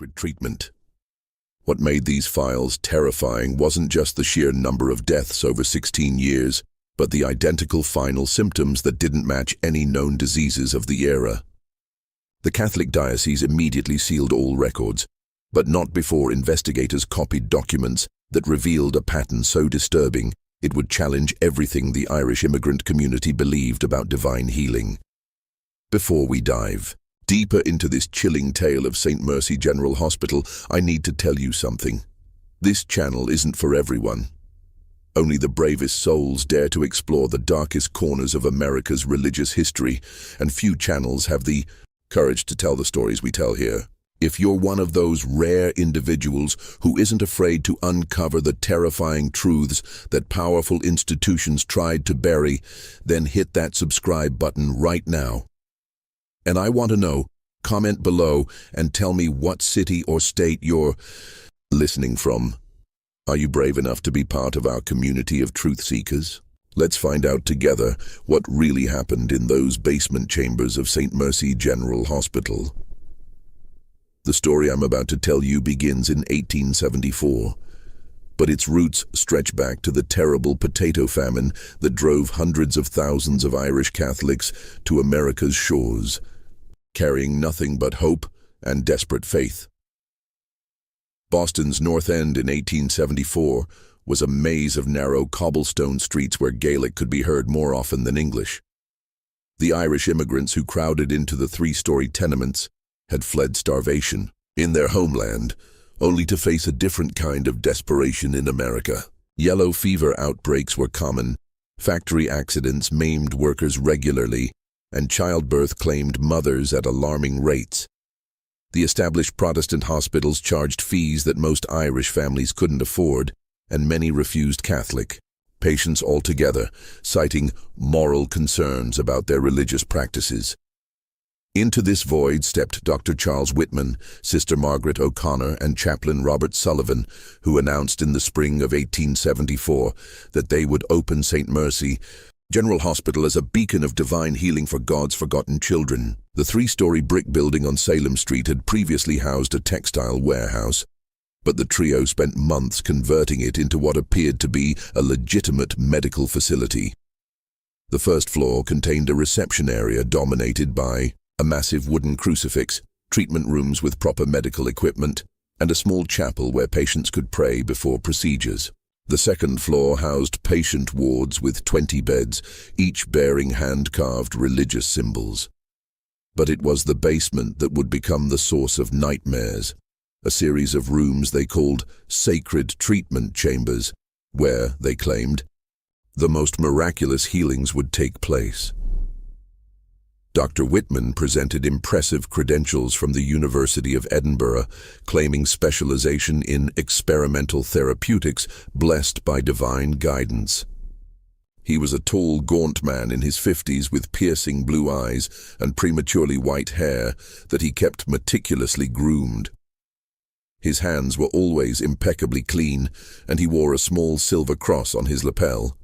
sacred treatment. What made these files terrifying wasn't just the sheer number of deaths over 16 years, but the identical final symptoms that didn't match any known diseases of the era. The Catholic diocese immediately sealed all records, but not before investigators copied documents that revealed a pattern so disturbing it would challenge everything the Irish immigrant community believed about divine healing. Before we dive deeper into this chilling tale of St. Mercy General Hospital, I need to tell you something. This channel isn't for everyone. Only the bravest souls dare to explore the darkest corners of America's religious history, and few channels have the courage to tell the stories we tell here. If you're one of those rare individuals who isn't afraid to uncover the terrifying truths that powerful institutions tried to bury, then hit that subscribe button right now. And I want to know, comment below and tell me what city or state you're listening from. Are you brave enough to be part of our community of truth seekers? Let's find out together what really happened in those basement chambers of St. Mercy General Hospital. The story I'm about to tell you begins in 1874, but its roots stretch back to the terrible potato famine that drove hundreds of thousands of Irish Catholics to America's shores, carrying nothing but hope and desperate faith. Boston's North End in 1874 was a maze of narrow cobblestone streets where Gaelic could be heard more often than English. The Irish immigrants who crowded into the three-story tenements had fled starvation in their homeland, only to face a different kind of desperation in America. Yellow fever outbreaks were common, factory accidents maimed workers regularly, and childbirth claimed mothers at alarming rates. The established Protestant hospitals charged fees that most Irish families couldn't afford, and many refused Catholic patients altogether, citing moral concerns about their religious practices. Into this void stepped Dr. Charles Whitman, Sister Margaret O'Connor, and Chaplain Robert Sullivan, who announced in the spring of 1874 that they would open St. Mercy General Hospital as a beacon of divine healing for God's forgotten children. The three-story brick building on Salem Street had previously housed a textile warehouse, but the trio spent months converting it into what appeared to be a legitimate medical facility. The first floor contained a reception area dominated by a massive wooden crucifix, treatment rooms with proper medical equipment, and a small chapel where patients could pray before procedures. The second floor housed patient wards with 20 beds, each bearing hand-carved religious symbols. But it was the basement that would become the source of nightmares, a series of rooms they called sacred treatment chambers, where, they claimed, the most miraculous healings would take place. Dr. Whitman presented impressive credentials from the University of Edinburgh, claiming specialization in experimental therapeutics blessed by divine guidance. He was a tall, gaunt man in his 50s with piercing blue eyes and prematurely white hair that he kept meticulously groomed. His hands were always impeccably clean, and he wore a small silver cross on his lapel,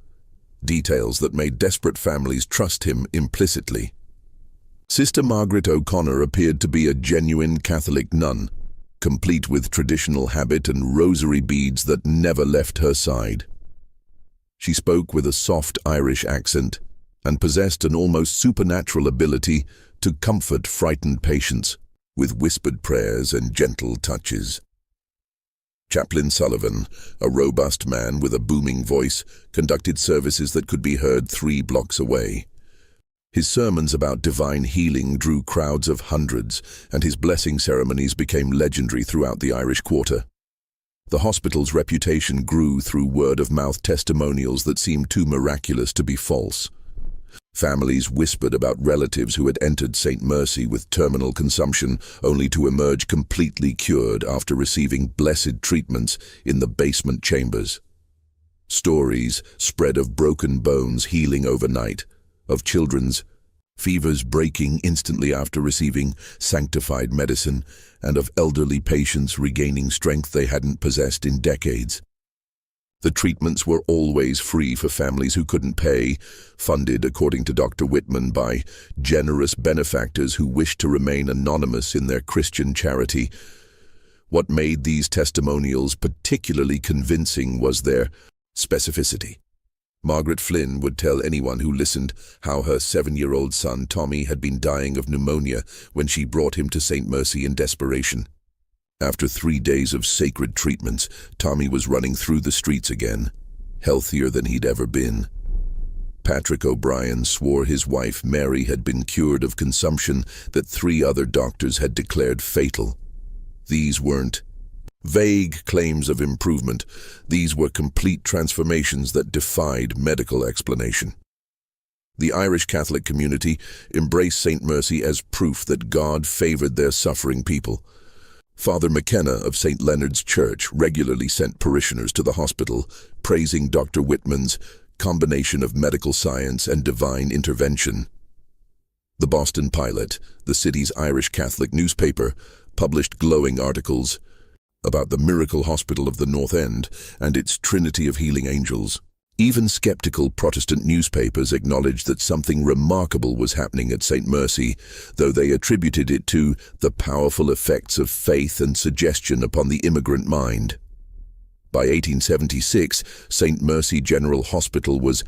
details that made desperate families trust him implicitly. Sister Margaret O'Connor appeared to be a genuine Catholic nun, complete with traditional habit and rosary beads that never left her side. She spoke with a soft Irish accent and possessed an almost supernatural ability to comfort frightened patients with whispered prayers and gentle touches. Chaplain Sullivan, a robust man with a booming voice, conducted services that could be heard 3 blocks away. His sermons about divine healing drew crowds of hundreds, and his blessing ceremonies became legendary throughout the Irish Quarter. The hospital's reputation grew through word-of-mouth testimonials that seemed too miraculous to be false. Families whispered about relatives who had entered St. Mercy with terminal consumption, only to emerge completely cured after receiving blessed treatments in the basement chambers. Stories spread of broken bones healing overnight, of children's fevers breaking instantly after receiving sanctified medicine, and of elderly patients regaining strength they hadn't possessed in decades. The treatments were always free for families who couldn't pay, funded, according to Dr. Whitman, by generous benefactors who wished to remain anonymous in their Christian charity. What made these testimonials particularly convincing was their specificity. Margaret Flynn would tell anyone who listened how her 7-year-old son Tommy had been dying of pneumonia when she brought him to St. Mercy in desperation. After 3 days of sacred treatments, Tommy was running through the streets again, healthier than he'd ever been. Patrick O'Brien swore his wife Mary had been cured of consumption that 3 other doctors had declared fatal. These weren't vague claims of improvement. These were complete transformations that defied medical explanation. The Irish Catholic community embraced St. Mercy as proof that God favored their suffering people. Father McKenna of St. Leonard's Church regularly sent parishioners to the hospital, praising Dr. Whitman's combination of medical science and divine intervention. The Boston Pilot, the city's Irish Catholic newspaper, published glowing articles about the miracle hospital of the North End and its trinity of healing angels. Even skeptical Protestant newspapers acknowledged that something remarkable was happening at St. Mercy, though they attributed it to the powerful effects of faith and suggestion upon the immigrant mind. By 1876, St. Mercy General Hospital was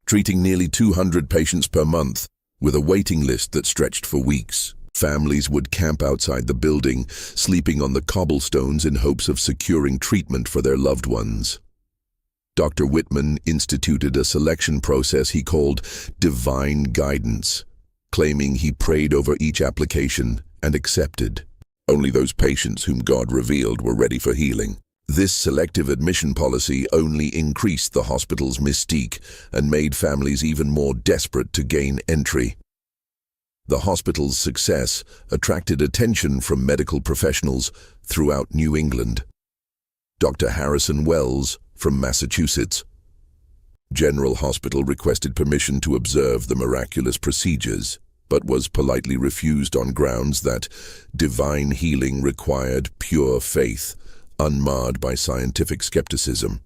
treating nearly 200 patients per month, with a waiting list that stretched for weeks. Families would camp outside the building, sleeping on the cobblestones in hopes of securing treatment for their loved ones. Dr. Whitman instituted a selection process he called divine guidance, claiming he prayed over each application and accepted. Only those patients whom God revealed were ready for healing. This selective admission policy only increased the hospital's mystique and made families even more desperate to gain entry. The hospital's success attracted attention from medical professionals throughout New England. Dr. Harrison Wells, from Massachusetts General Hospital, requested permission to observe the miraculous procedures, but was politely refused on grounds that divine healing required pure faith, unmarred by scientific skepticism.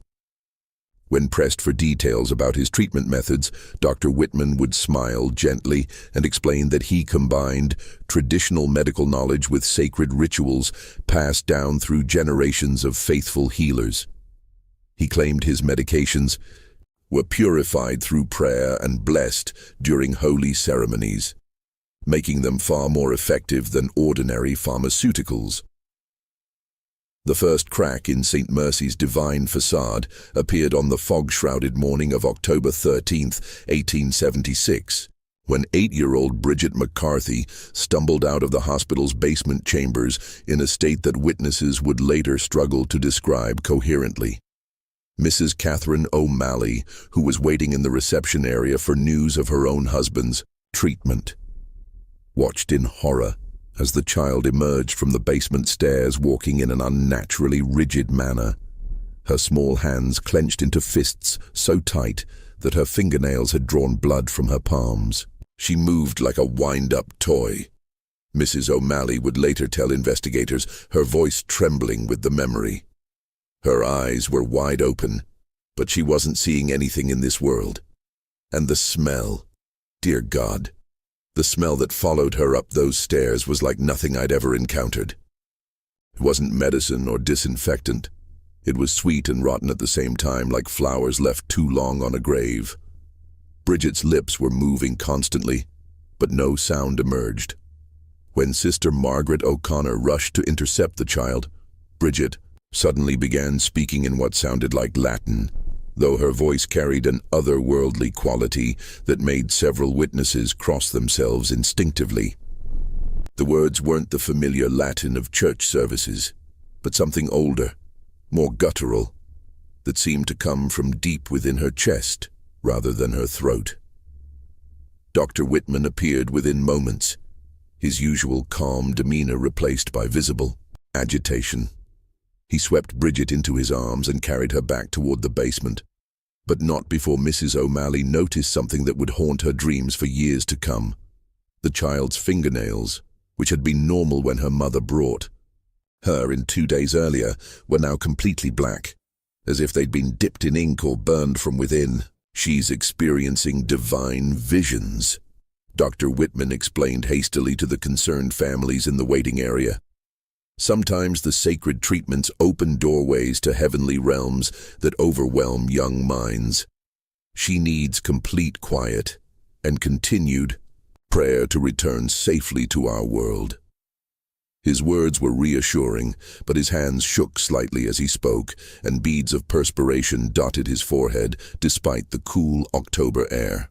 When pressed for details about his treatment methods, Dr. Whitman would smile gently and explain that he combined traditional medical knowledge with sacred rituals passed down through generations of faithful healers. He claimed his medications were purified through prayer and blessed during holy ceremonies, making them far more effective than ordinary pharmaceuticals. The first crack in St. Mercy's divine facade appeared on the fog-shrouded morning of October 13, 1876, when 8-year-old Bridget McCarthy stumbled out of the hospital's basement chambers in a state that witnesses would later struggle to describe coherently. Mrs. Catherine O'Malley, who was waiting in the reception area for news of her own husband's treatment, watched in horror as the child emerged from the basement stairs, walking in an unnaturally rigid manner. Her small hands clenched into fists so tight that her fingernails had drawn blood from her palms. She moved like a wind-up toy. Mrs. O'Malley would later tell investigators, her voice trembling with the memory. Her eyes were wide open, but she wasn't seeing anything in this world. And the smell, dear God, the smell that followed her up those stairs was like nothing I'd ever encountered. It wasn't medicine or disinfectant. It was sweet and rotten at the same time, like flowers left too long on a grave. Bridget's lips were moving constantly, but no sound emerged. When Sister Margaret O'Connor rushed to intercept the child, Bridget suddenly began speaking in what sounded like Latin, though her voice carried an otherworldly quality that made several witnesses cross themselves instinctively. The words weren't the familiar Latin of church services, but something older, more guttural, that seemed to come from deep within her chest rather than her throat. Dr. Whitman appeared within moments, his usual calm demeanor replaced by visible agitation. He swept Bridget into his arms and carried her back toward the basement, but not before Mrs. O'Malley noticed something that would haunt her dreams for years to come. The child's fingernails, which had been normal when her mother brought her in 2 days earlier, were now completely black, as if they'd been dipped in ink or burned from within. "She's experiencing divine visions," Dr. Whitman explained hastily to the concerned families in the waiting area. Sometimes the sacred treatments open doorways to heavenly realms that overwhelm young minds. She needs complete quiet and continued prayer to return safely to our world. His words were reassuring, but his hands shook slightly as he spoke, and beads of perspiration dotted his forehead despite the cool October air.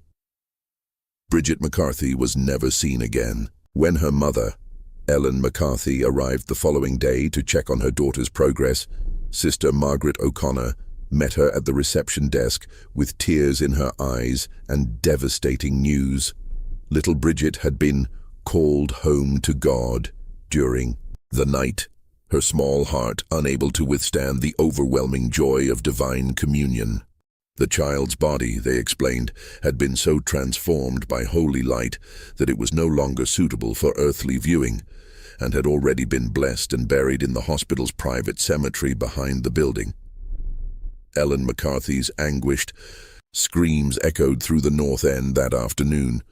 Bridget McCarthy was never seen again. When her mother, Ellen McCarthy, arrived the following day to check on her daughter's progress, Sister Margaret O'Connor met her at the reception desk with tears in her eyes and devastating news. Little Bridget had been called home to God during the night, her small heart unable to withstand the overwhelming joy of divine communion. The child's body, they explained, had been so transformed by holy light that it was no longer suitable for earthly viewing, and had already been blessed and buried in the hospital's private cemetery behind the building. Ellen McCarthy's anguished screams echoed through the North End that afternoon,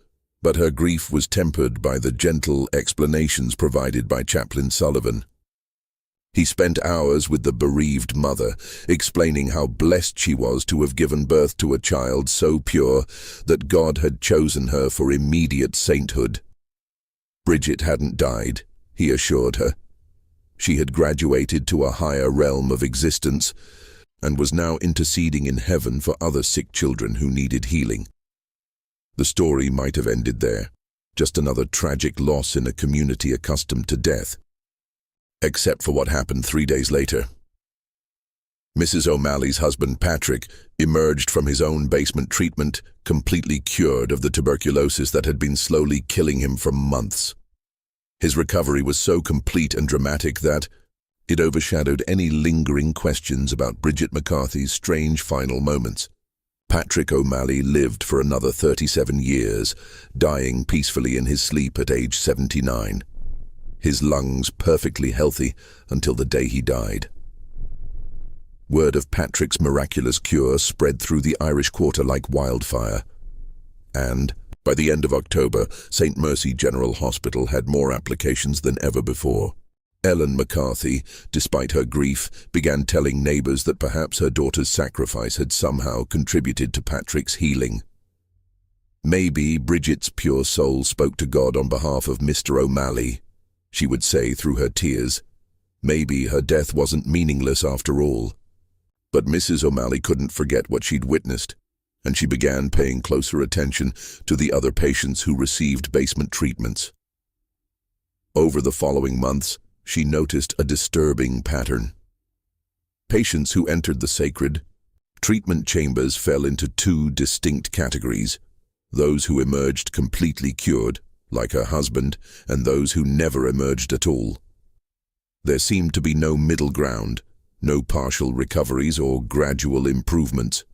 but her grief was tempered by the gentle explanations provided by Chaplain Sullivan. He spent hours with the bereaved mother, explaining how blessed she was to have given birth to a child so pure that God had chosen her for immediate sainthood. Bridget hadn't died, he assured her. She had graduated to a higher realm of existence and was now interceding in heaven for other sick children who needed healing. The story might have ended there, just another tragic loss in a community accustomed to death. Except for what happened 3 days later. Mrs. O'Malley's husband, Patrick, emerged from his own basement treatment, completely cured of the tuberculosis that had been slowly killing him for months. His recovery was so complete and dramatic that it overshadowed any lingering questions about Bridget McCarthy's strange final moments. Patrick O'Malley lived for another 37 years, dying peacefully in his sleep at age 79. His lungs perfectly healthy until the day he died. Word of Patrick's miraculous cure spread through the Irish Quarter like wildfire. And, by the end of October, St. Mercy General Hospital had more applications than ever before. Ellen McCarthy, despite her grief, began telling neighbors that perhaps her daughter's sacrifice had somehow contributed to Patrick's healing. Maybe Bridget's pure soul spoke to God on behalf of Mr. O'Malley, she would say through her tears. Maybe her death wasn't meaningless after all. But Mrs. O'Malley couldn't forget what she'd witnessed, and she began paying closer attention to the other patients who received basement treatments. Over the following months, she noticed a disturbing pattern. Patients who entered the sacred treatment chambers fell into two distinct categories: those who emerged completely cured, like her husband, and those who never emerged at all. There seemed to be no middle ground, no partial recoveries or gradual improvements.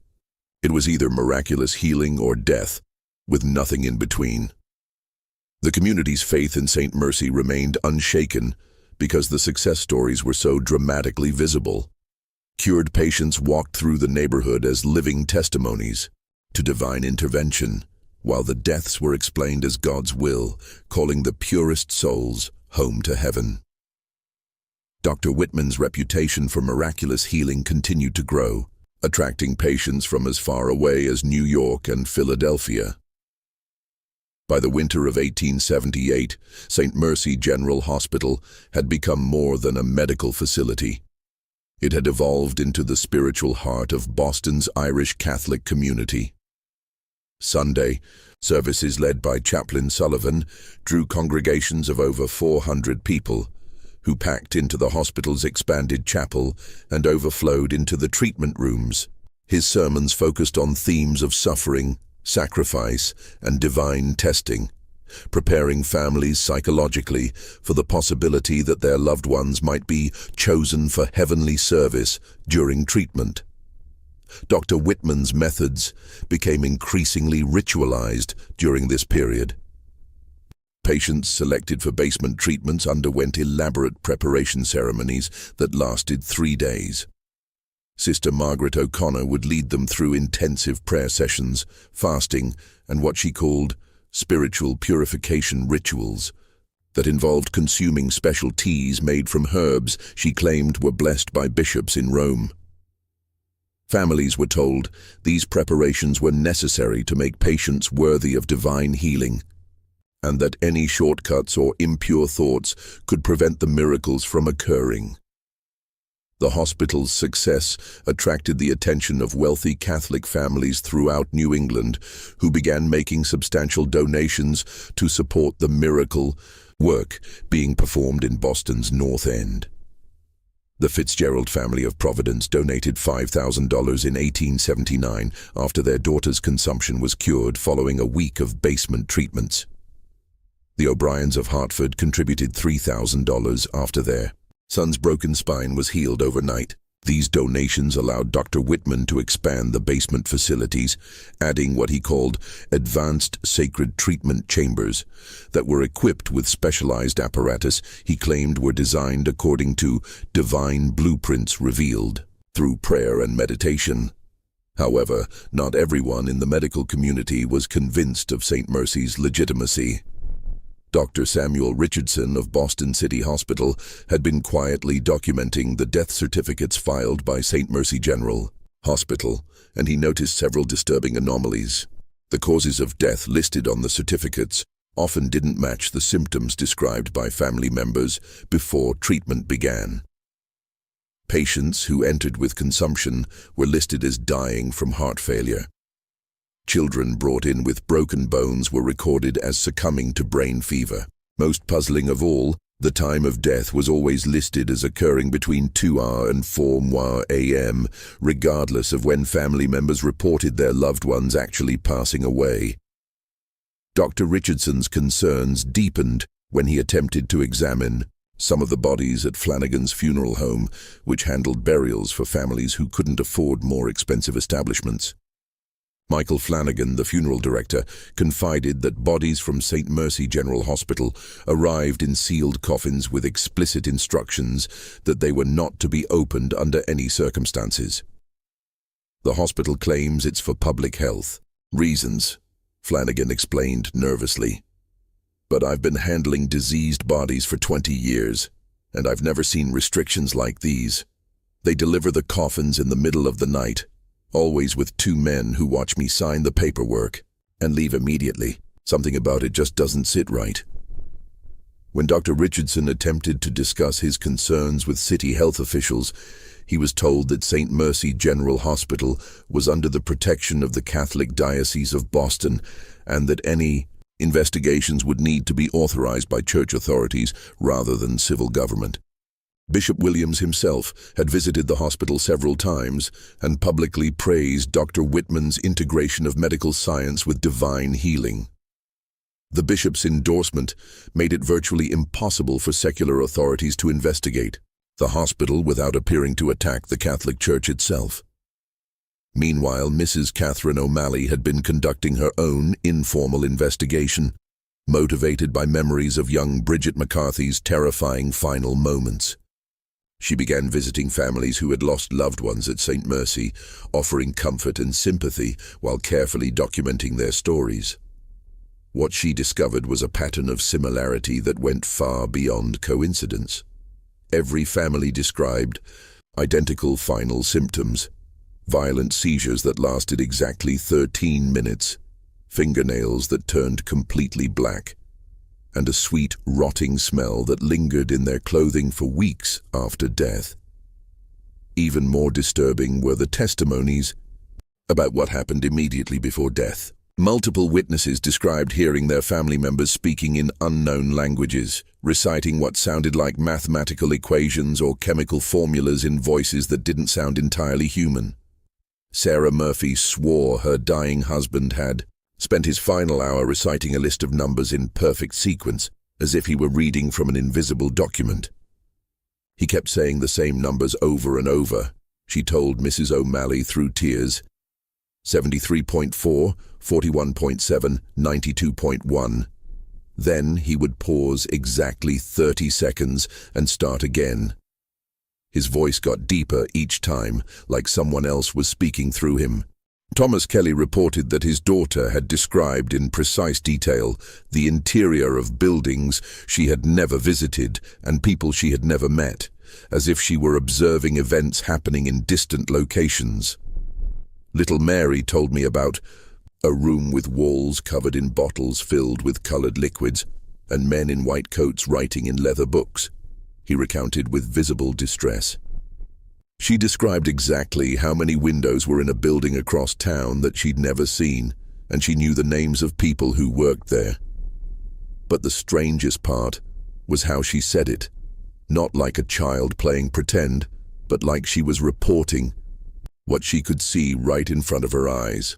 It was either miraculous healing or death, with nothing in between. The community's faith in St. Mercy remained unshaken because the success stories were so dramatically visible. Cured patients walked through the neighborhood as living testimonies to divine intervention, while the deaths were explained as God's will, calling the purest souls home to heaven. Dr. Whitman's reputation for miraculous healing continued to grow, attracting patients from as far away as New York and Philadelphia. By the winter of 1878, St. Mercy General Hospital had become more than a medical facility. It had evolved into the spiritual heart of Boston's Irish Catholic community. Sunday, services led by Chaplain Sullivan drew congregations of over 400 people, who packed into the hospital's expanded chapel and overflowed into the treatment rooms. His sermons focused on themes of suffering, sacrifice, and divine testing, preparing families psychologically for the possibility that their loved ones might be chosen for heavenly service during treatment. Dr. Whitman's methods became increasingly ritualized during this period. Patients selected for basement treatments underwent elaborate preparation ceremonies that lasted 3 days. Sister Margaret O'Connor would lead them through intensive prayer sessions, fasting, and what she called spiritual purification rituals. that involved consuming special teas made from herbs she claimed were blessed by bishops in Rome. Families were told these preparations were necessary to make patients worthy of divine healing, and that any shortcuts or impure thoughts could prevent the miracles from occurring. The hospital's success attracted the attention of wealthy Catholic families throughout New England, who began making substantial donations to support the miracle work being performed in Boston's North End. The Fitzgerald family of Providence donated $5,000 in 1879 after their daughter's consumption was cured following a week of basement treatments. The O'Briens of Hartford contributed $3,000 after their son's broken spine was healed overnight. These donations allowed Dr. Whitman to expand the basement facilities, adding what he called advanced sacred treatment chambers that were equipped with specialized apparatus he claimed were designed according to divine blueprints revealed through prayer and meditation. However, not everyone in the medical community was convinced of St. Mercy's legitimacy. Dr. Samuel Richardson of Boston City Hospital had been quietly documenting the death certificates filed by St. Mercy General Hospital, and he noticed several disturbing anomalies. The causes of death listed on the certificates often didn't match the symptoms described by family members before treatment began. Patients who entered with consumption were listed as dying from heart failure. Children brought in with broken bones were recorded as succumbing to brain fever. Most puzzling of all, the time of death was always listed as occurring between 2 and 4 a.m., regardless of when family members reported their loved ones actually passing away. Dr. Richardson's concerns deepened when he attempted to examine some of the bodies at Flanagan's funeral home, which handled burials for families who couldn't afford more expensive establishments. Michael Flanagan, the funeral director, confided that bodies from St. Mercy General Hospital arrived in sealed coffins with explicit instructions that they were not to be opened under any circumstances. The hospital claims it's for public health reasons, Flanagan explained nervously. But I've been handling diseased bodies for 20 years, and I've never seen restrictions like these. They deliver the coffins in the middle of the night, always with 2 men who watch me sign the paperwork and leave immediately. Something about it just doesn't sit right. When Dr. Richardson attempted to discuss his concerns with city health officials, he was told that St. Mercy General Hospital was under the protection of the Catholic Diocese of Boston and that any investigations would need to be authorized by church authorities rather than civil government. Bishop Williams himself had visited the hospital several times and publicly praised Dr. Whitman's integration of medical science with divine healing. The bishop's endorsement made it virtually impossible for secular authorities to investigate the hospital without appearing to attack the Catholic Church itself. Meanwhile, Mrs. Catherine O'Malley had been conducting her own informal investigation, motivated by memories of young Bridget McCarthy's terrifying final moments. She began visiting families who had lost loved ones at St. Mercy, offering comfort and sympathy while carefully documenting their stories. What she discovered was a pattern of similarity that went far beyond coincidence. Every family described identical final symptoms: violent seizures that lasted exactly 13 minutes, fingernails that turned completely black, and a sweet, rotting smell that lingered in their clothing for weeks after death. Even more disturbing were the testimonies about what happened immediately before death. Multiple witnesses described hearing their family members speaking in unknown languages, reciting what sounded like mathematical equations or chemical formulas in voices that didn't sound entirely human. Sarah Murphy swore her dying husband had spent his final hour reciting a list of numbers in perfect sequence, as if he were reading from an invisible document. He kept saying the same numbers over and over, she told Mrs. O'Malley through tears. 73.4, 41.7, 92.1. Then he would pause exactly 30 seconds and start again. His voice got deeper each time, like someone else was speaking through him. Thomas Kelly reported that his daughter had described in precise detail the interior of buildings she had never visited and people she had never met, as if she were observing events happening in distant locations. Little Mary told me about a room with walls covered in bottles filled with colored liquids and men in white coats writing in leather books, he recounted with visible distress. She described exactly how many windows were in a building across town that she'd never seen, and she knew the names of people who worked there. But the strangest part was how she said it, not like a child playing pretend, but like she was reporting what she could see right in front of her eyes.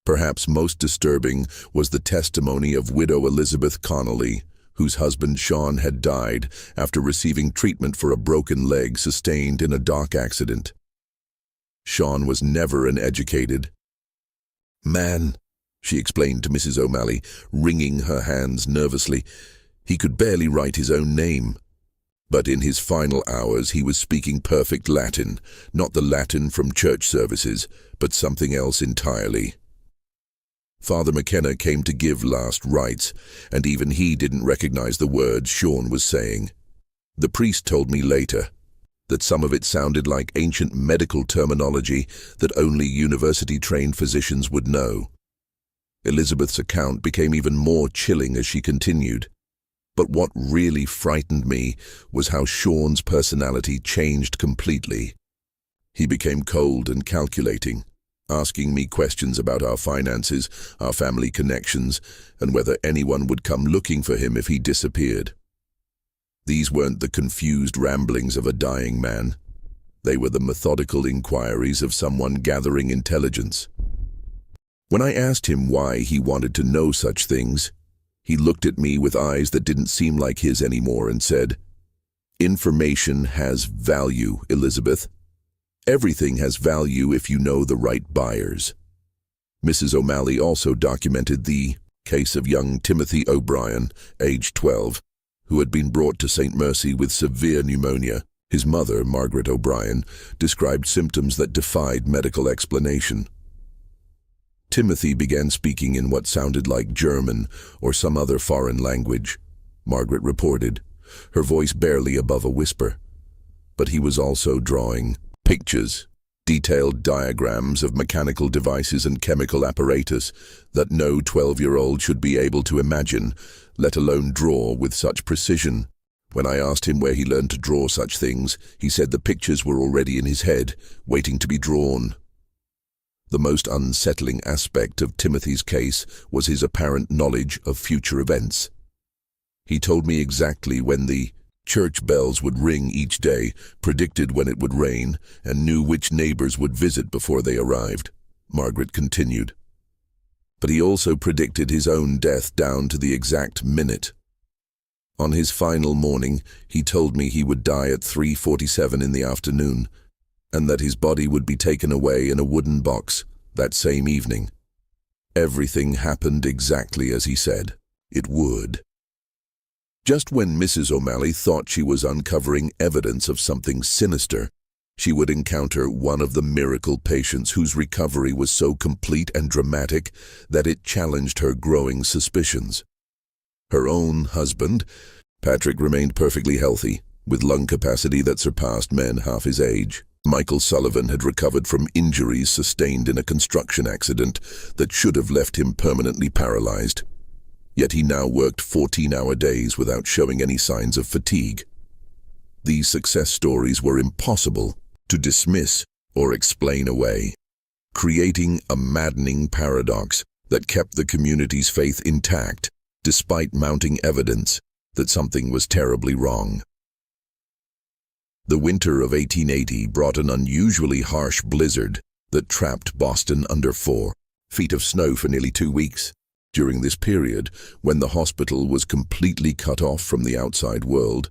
Perhaps most disturbing was the testimony of widow Elizabeth Connolly, whose husband Sean had died after receiving treatment for a broken leg sustained in a dock accident. Sean was never an educated man, she explained to Mrs. O'Malley, wringing her hands nervously. He could barely write his own name. But in his final hours he was speaking perfect Latin, not the Latin from church services, but something else entirely. Father McKenna came to give last rites, and even he didn't recognize the words Sean was saying. The priest told me later that some of it sounded like ancient medical terminology that only university-trained physicians would know. Elizabeth's account became even more chilling as she continued. But what really frightened me was how Sean's personality changed completely. He became cold and calculating, asking me questions about our finances, our family connections, and whether anyone would come looking for him if he disappeared. These weren't the confused ramblings of a dying man. They were the methodical inquiries of someone gathering intelligence. When I asked him why he wanted to know such things, he looked at me with eyes that didn't seem like his anymore and said, "Information has value, Elizabeth. Everything has value if you know the right buyers." Mrs. O'Malley also documented the case of young Timothy O'Brien, aged 12, who had been brought to St. Mercy with severe pneumonia. His mother, Margaret O'Brien, described symptoms that defied medical explanation. Timothy began speaking in what sounded like German or some other foreign language, Margaret reported, her voice barely above a whisper. But he was also drawing pictures, detailed diagrams of mechanical devices and chemical apparatus that no 12-year-old should be able to imagine, let alone draw with such precision. When I asked him where he learned to draw such things, he said the pictures were already in his head, waiting to be drawn. The most unsettling aspect of Timothy's case was his apparent knowledge of future events. He told me exactly when the church bells would ring each day, predicted when it would rain, and knew which neighbors would visit before they arrived, Margaret continued. But he also predicted his own death down to the exact minute. On his final morning, he told me he would die at 3:47 in the afternoon, and that his body would be taken away in a wooden box that same evening. Everything happened exactly as he said it would. Just when Mrs. O'Malley thought she was uncovering evidence of something sinister, she would encounter one of the miracle patients whose recovery was so complete and dramatic that it challenged her growing suspicions. Her own husband, Patrick, remained perfectly healthy, with lung capacity that surpassed men half his age. Michael Sullivan had recovered from injuries sustained in a construction accident that should have left him permanently paralyzed. Yet he now worked 14-hour days without showing any signs of fatigue. These success stories were impossible to dismiss or explain away, creating a maddening paradox that kept the community's faith intact despite mounting evidence that something was terribly wrong. The winter of 1880 brought an unusually harsh blizzard that trapped Boston under 4 feet of snow for nearly 2 weeks. During this period, when the hospital was completely cut off from the outside world,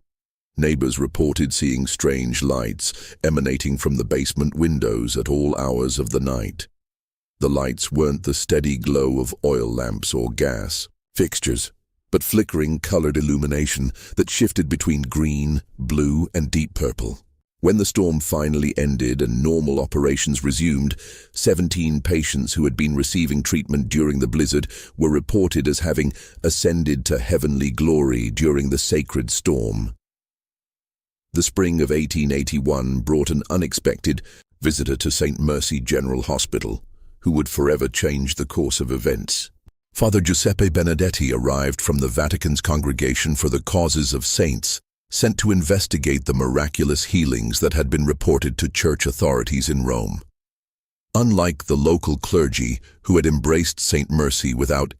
neighbors reported seeing strange lights emanating from the basement windows at all hours of the night. The lights weren't the steady glow of oil lamps or gas fixtures, but flickering colored illumination that shifted between green, blue, and deep purple. When the storm finally ended and normal operations resumed, 17 patients who had been receiving treatment during the blizzard were reported as having ascended to heavenly glory during the sacred storm. The spring of 1881 brought an unexpected visitor to St. Mercy General Hospital, who would forever change the course of events. Father Giuseppe Benedetti arrived from the Vatican's Congregation for the Causes of Saints, sent to investigate the miraculous healings that had been reported to church authorities in Rome. Unlike the local clergy, who had embraced St. Mercy without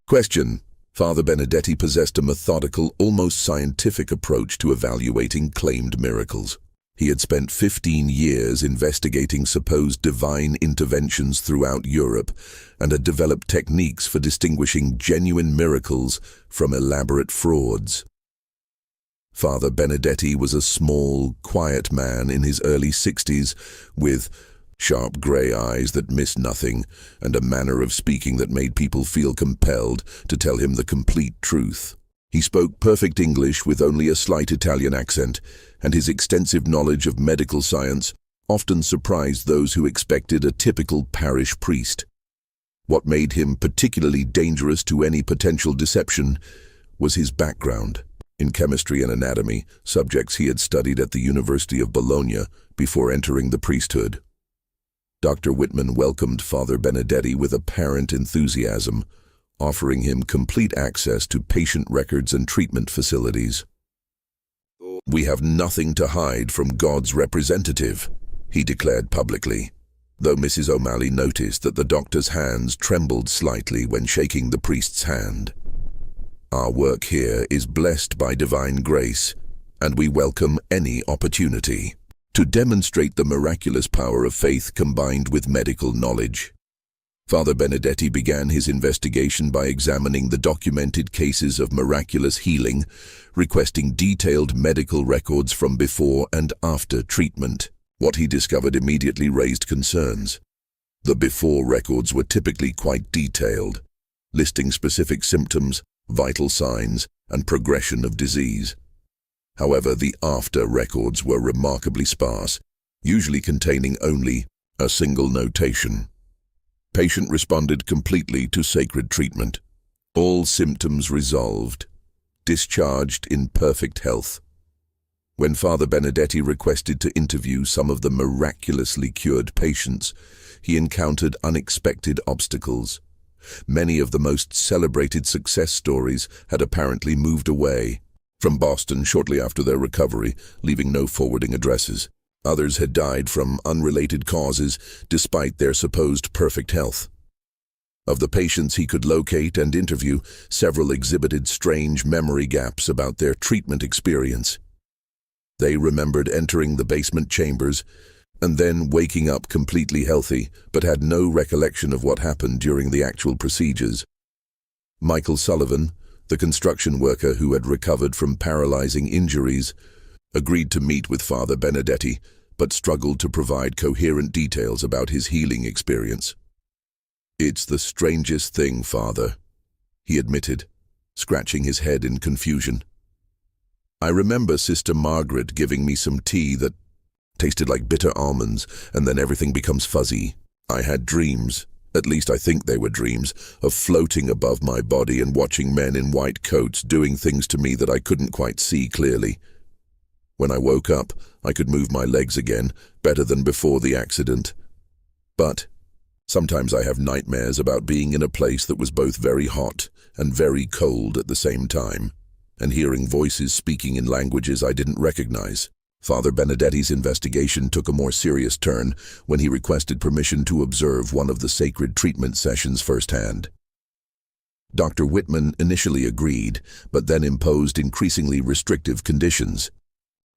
question, Father Benedetti possessed a methodical, almost scientific approach to evaluating claimed miracles. He had spent 15 years investigating supposed divine interventions throughout Europe and had developed techniques for distinguishing genuine miracles from elaborate frauds. Father Benedetti was a small, quiet man in his early 60s with sharp grey eyes that missed nothing and a manner of speaking that made people feel compelled to tell him the complete truth. He spoke perfect English with only a slight Italian accent, and his extensive knowledge of medical science often surprised those who expected a typical parish priest. What made him particularly dangerous to any potential deception was his background. In chemistry and anatomy, subjects he had studied at the University of Bologna before entering the priesthood. Dr. Whitman welcomed Father Benedetti with apparent enthusiasm, offering him complete access to patient records and treatment facilities. "We have nothing to hide from God's representative," he declared publicly, though Mrs. O'Malley noticed that the doctor's hands trembled slightly when shaking the priest's hand. "Our work here is blessed by divine grace, and we welcome any opportunity to demonstrate the miraculous power of faith combined with medical knowledge." Father Benedetti began his investigation by examining the documented cases of miraculous healing, requesting detailed medical records from before and after treatment. What he discovered immediately raised concerns. The before records were typically quite detailed, listing specific symptoms, vital signs, and progression of disease. However, the after records were remarkably sparse, usually containing only a single notation. Patient responded completely to sacred treatment. All symptoms resolved. Discharged in perfect health. When Father Benedetti requested to interview some of the miraculously cured patients, he encountered unexpected obstacles. Many of the most celebrated success stories had apparently moved away from Boston shortly after their recovery, leaving no forwarding addresses. Others had died from unrelated causes despite their supposed perfect health. Of the patients he could locate and interview, several exhibited strange memory gaps about their treatment experience. They remembered entering the basement chambers and then waking up completely healthy, but had no recollection of what happened during the actual procedures. Michael Sullivan, the construction worker who had recovered from paralyzing injuries, agreed to meet with Father Benedetti, but struggled to provide coherent details about his healing experience. "It's the strangest thing, Father," he admitted, scratching his head in confusion. "I remember Sister Margaret giving me some tea that tasted like bitter almonds, and then everything becomes fuzzy. I had dreams, at least I think they were dreams, of floating above my body and watching men in white coats doing things to me that I couldn't quite see clearly. When I woke up, I could move my legs again, better than before the accident. But sometimes I have nightmares about being in a place that was both very hot and very cold at the same time, and hearing voices speaking in languages I didn't recognize." Father Benedetti's investigation took a more serious turn when he requested permission to observe one of the sacred treatment sessions firsthand. Dr. Whitman initially agreed, but then imposed increasingly restrictive conditions.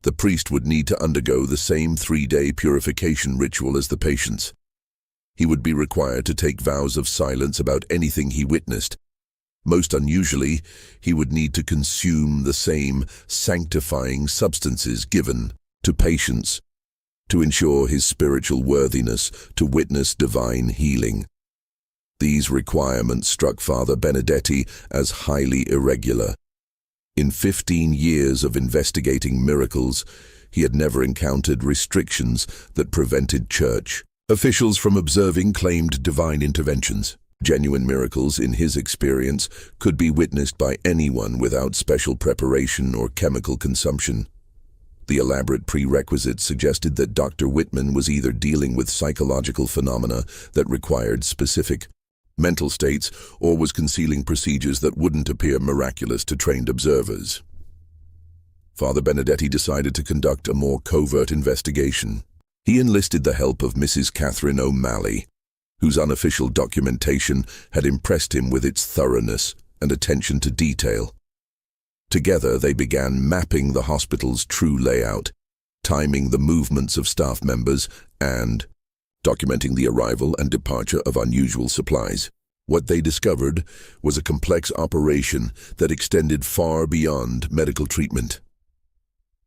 The priest would need to undergo the same 3-day purification ritual as the patients. He would be required to take vows of silence about anything he witnessed. Most unusually, he would need to consume the same sanctifying substances given to patients to ensure his spiritual worthiness to witness divine healing. These requirements struck Father Benedetti as highly irregular. In 15 years of investigating miracles, He had never encountered restrictions that prevented church officials from observing claimed divine interventions. Genuine miracles, in his experience, could be witnessed by anyone without special preparation or chemical consumption. The elaborate prerequisites suggested that Dr. Whitman was either dealing with psychological phenomena that required specific mental states or was concealing procedures that wouldn't appear miraculous to trained observers. Father Benedetti decided to conduct a more covert investigation. He enlisted the help of Mrs. Catherine O'Malley, whose unofficial documentation had impressed him with its thoroughness and attention to detail. Together they began mapping the hospital's true layout, timing the movements of staff members, and documenting the arrival and departure of unusual supplies. What they discovered was a complex operation that extended far beyond medical treatment.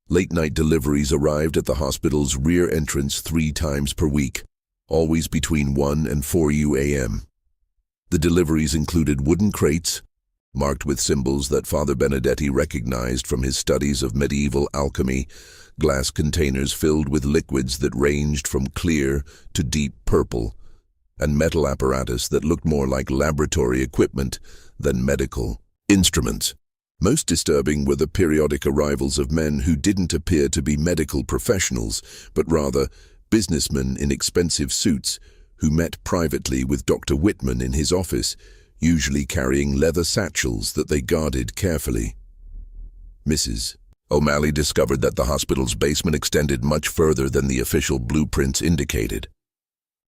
Late-night deliveries arrived at the hospital's rear entrance 3 times per week, always between 1 and 4 a.m. The deliveries included wooden crates, marked with symbols that Father Benedetti recognized from his studies of medieval alchemy, glass containers filled with liquids that ranged from clear to deep purple, and metal apparatus that looked more like laboratory equipment than medical instruments. Most disturbing were the periodic arrivals of men who didn't appear to be medical professionals, but rather businessmen in expensive suits who met privately with Dr. Whitman in his office, usually carrying leather satchels that they guarded carefully. Mrs. O'Malley discovered that the hospital's basement extended much further than the official blueprints indicated.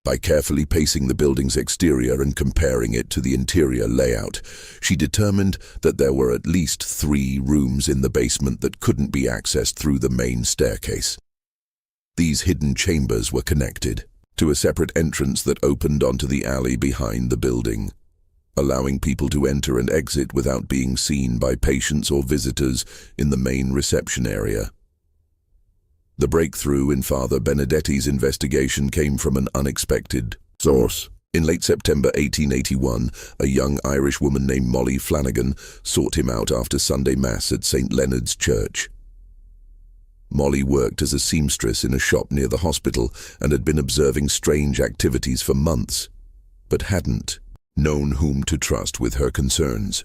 By carefully pacing the building's exterior and comparing it to the interior layout, she determined that there were at least 3 rooms in the basement that couldn't be accessed through the main staircase. These hidden chambers were connected to a separate entrance that opened onto the alley behind the building, allowing people to enter and exit without being seen by patients or visitors in the main reception area. The breakthrough in Father Benedetti's investigation came from an unexpected source. In late September 1881, a young Irish woman named Molly Flanagan sought him out after Sunday Mass at St. Leonard's Church. Molly worked as a seamstress in a shop near the hospital and had been observing strange activities for months, but hadn't known whom to trust with her concerns.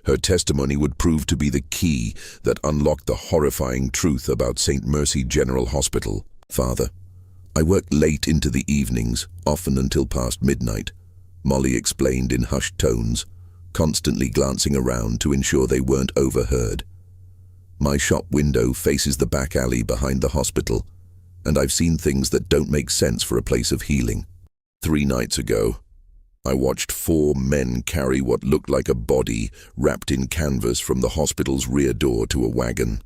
Her testimony would prove to be the key that unlocked the horrifying truth about St. Mercy General Hospital. "Father, I worked late into the evenings, often until past midnight," Molly explained in hushed tones, constantly glancing around to ensure they weren't overheard. "My shop window faces the back alley behind the hospital, and I've seen things that don't make sense for a place of healing. 3 nights ago, I watched 4 men carry what looked like a body wrapped in canvas from the hospital's rear door to a wagon.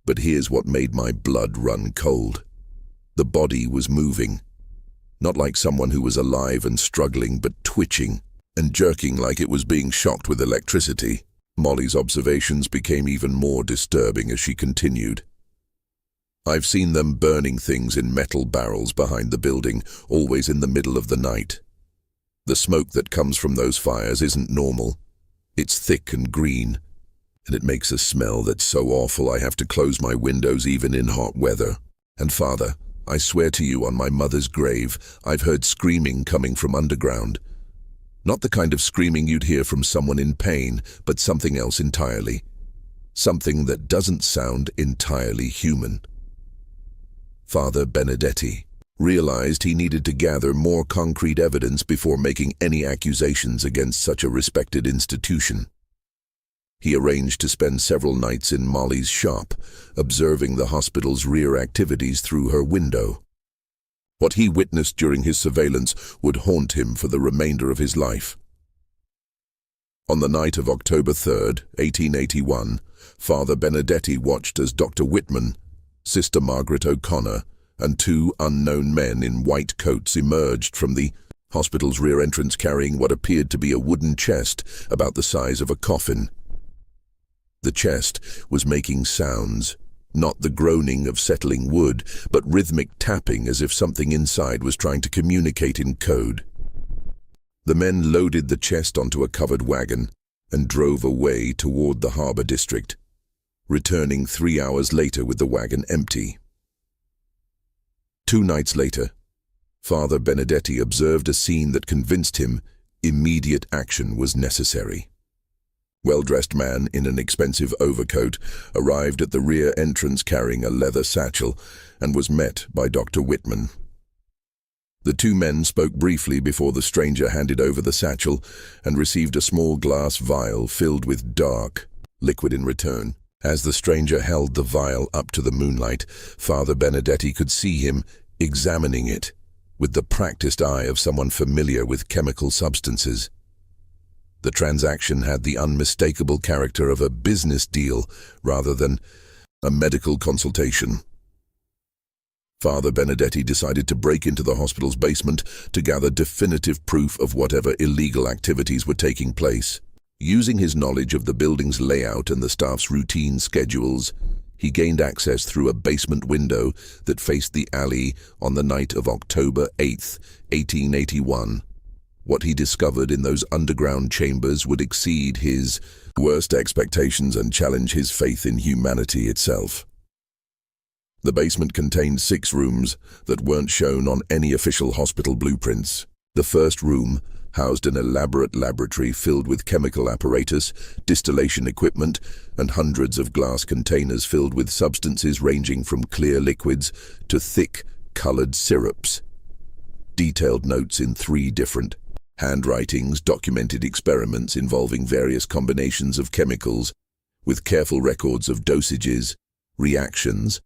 But here's what made my blood run cold. The body was moving, not like someone who was alive and struggling, but twitching and jerking like it was being shocked with electricity." Molly's observations became even more disturbing as she continued. "I've seen them burning things in metal barrels behind the building, always in the middle of the night. The smoke that comes from those fires isn't normal. It's thick and green, and it makes a smell that's so awful I have to close my windows even in hot weather. And Father, I swear to you on my mother's grave, I've heard screaming coming from underground. Not the kind of screaming you'd hear from someone in pain, but something else entirely. Something that doesn't sound entirely human." Father Benedetti realized he needed to gather more concrete evidence before making any accusations against such a respected institution. He arranged to spend several nights in Molly's shop, observing the hospital's rear activities through her window. What he witnessed during his surveillance would haunt him for the remainder of his life. On the night of October 3rd, 1881, Father Benedetti watched as Dr. Whitman, Sister Margaret O'Connor, and 2 unknown men in white coats emerged from the hospital's rear entrance carrying what appeared to be a wooden chest about the size of a coffin. The chest was making sounds, not the groaning of settling wood, but rhythmic tapping as if something inside was trying to communicate in code. The men loaded the chest onto a covered wagon and drove away toward the harbor district. returning 3 hours later with the wagon empty. 2 nights later, Father Benedetti observed a scene that convinced him immediate action was necessary. Well-dressed man in an expensive overcoat arrived at the rear entrance carrying a leather satchel and was met by Dr. Whitman. The two men spoke briefly before the stranger handed over the satchel and received a small glass vial filled with dark liquid in return. As the stranger held the vial up to the moonlight, Father Benedetti could see him examining it with the practiced eye of someone familiar with chemical substances. The transaction had the unmistakable character of a business deal rather than a medical consultation. Father Benedetti decided to break into the hospital's basement to gather definitive proof of whatever illegal activities were taking place. Using his knowledge of the building's layout and the staff's routine schedules, he gained access through a basement window that faced the alley on the night of October 8, 1881. What he discovered in those underground chambers would exceed his worst expectations and challenge his faith in humanity itself. The basement contained 6 rooms that weren't shown on any official hospital blueprints. The first room housed an elaborate laboratory filled with chemical apparatus, distillation equipment, and hundreds of glass containers filled with substances ranging from clear liquids to thick, colored syrups. Detailed notes in 3 different handwritings documented experiments involving various combinations of chemicals, with careful records of dosages, reactions,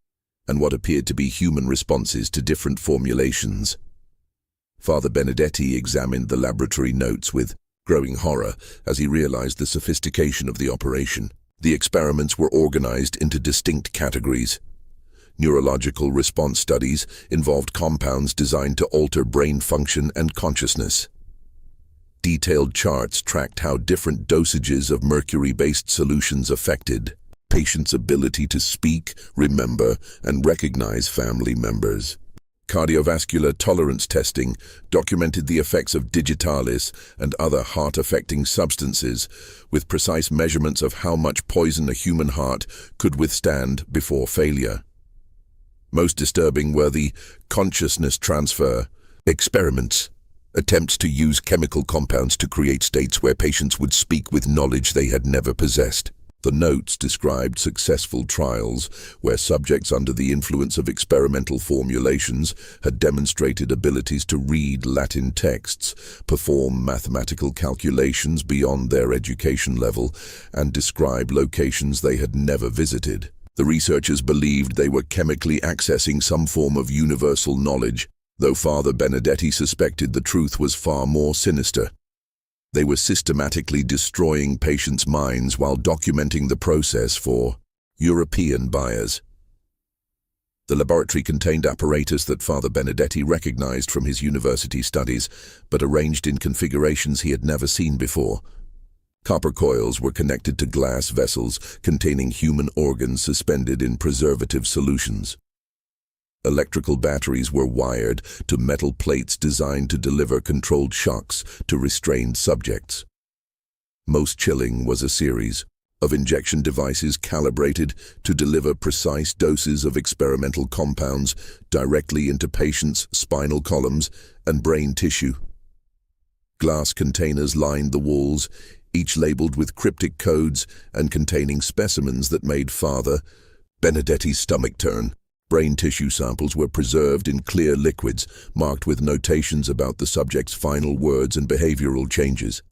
and what appeared to be human responses to different formulations. Father Benedetti examined the laboratory notes with growing horror as he realized the sophistication of the operation. The experiments were organized into distinct categories. Neurological response studies involved compounds designed to alter brain function and consciousness. Detailed charts tracked how different dosages of mercury-based solutions affected patients' ability to speak, remember, and recognize family members. Cardiovascular tolerance testing documented the effects of digitalis and other heart-affecting substances, with precise measurements of how much poison a human heart could withstand before failure. Most disturbing were the consciousness transfer experiments, attempts to use chemical compounds to create states where patients would speak with knowledge they had never possessed. The notes described successful trials where subjects under the influence of experimental formulations had demonstrated abilities to read Latin texts, perform mathematical calculations beyond their education level, and describe locations they had never visited. The researchers believed they were chemically accessing some form of universal knowledge, though Father Benedetti suspected the truth was far more sinister. They were systematically destroying patients' minds while documenting the process for European buyers. The laboratory contained apparatus that Father Benedetti recognized from his university studies, but arranged in configurations he had never seen before. Copper coils were connected to glass vessels containing human organs suspended in preservative solutions. Electrical batteries were wired to metal plates designed to deliver controlled shocks to restrained subjects. Most chilling was a series of injection devices calibrated to deliver precise doses of experimental compounds directly into patients' spinal columns and brain tissue. Glass containers lined the walls, each labeled with cryptic codes and containing specimens that made Father Benedetti's stomach turn. Brain tissue samples were preserved in clear liquids, marked with notations about the subject's final words and behavioral changes.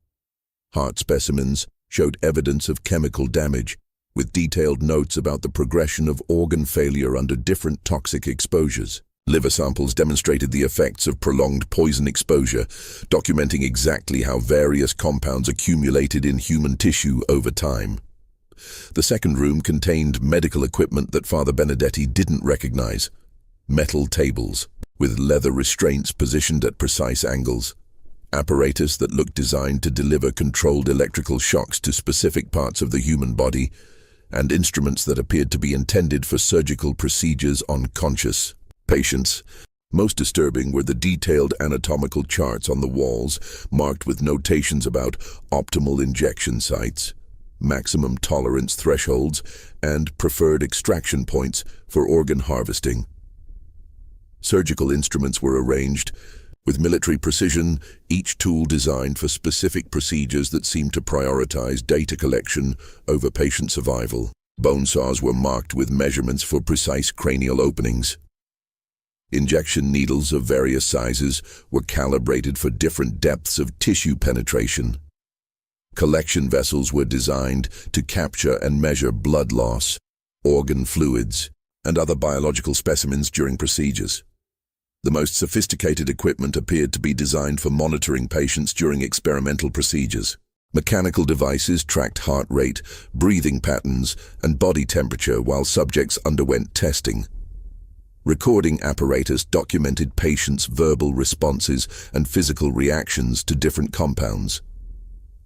Heart specimens showed evidence of chemical damage, with detailed notes about the progression of organ failure under different toxic exposures. Liver samples demonstrated the effects of prolonged poison exposure, documenting exactly how various compounds accumulated in human tissue over time. The second room contained medical equipment that Father Benedetti didn't recognize. Metal tables, with leather restraints positioned at precise angles. Apparatus that looked designed to deliver controlled electrical shocks to specific parts of the human body, and instruments that appeared to be intended for surgical procedures on conscious patients. Most disturbing were the detailed anatomical charts on the walls, marked with notations about optimal injection sites, maximum tolerance thresholds, and preferred extraction points for organ harvesting. Surgical instruments were arranged with military precision, each tool designed for specific procedures that seemed to prioritize data collection over patient survival. Bone saws were marked with measurements for precise cranial openings. Injection needles of various sizes were calibrated for different depths of tissue penetration. Collection vessels were designed to capture and measure blood loss, organ fluids, and other biological specimens during procedures. The most sophisticated equipment appeared to be designed for monitoring patients during experimental procedures. Mechanical devices tracked heart rate, breathing patterns, and body temperature while subjects underwent testing. Recording apparatus documented patients' verbal responses and physical reactions to different compounds.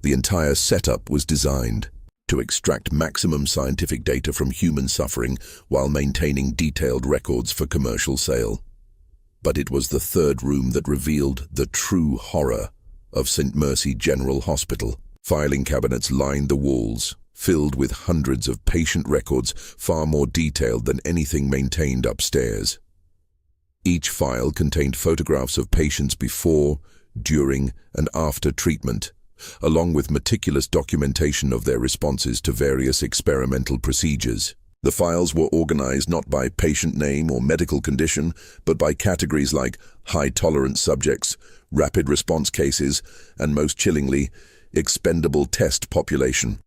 The entire setup was designed to extract maximum scientific data from human suffering while maintaining detailed records for commercial sale. But it was the third room that revealed the true horror of St. Mercy General Hospital. Filing cabinets lined the walls, filled with hundreds of patient records far more detailed than anything maintained upstairs. Each file contained photographs of patients before, during, and after treatment, along with meticulous documentation of their responses to various experimental procedures. The files were organized not by patient name or medical condition, but by categories like high-tolerance subjects, rapid response cases, and most chillingly, expendable test population.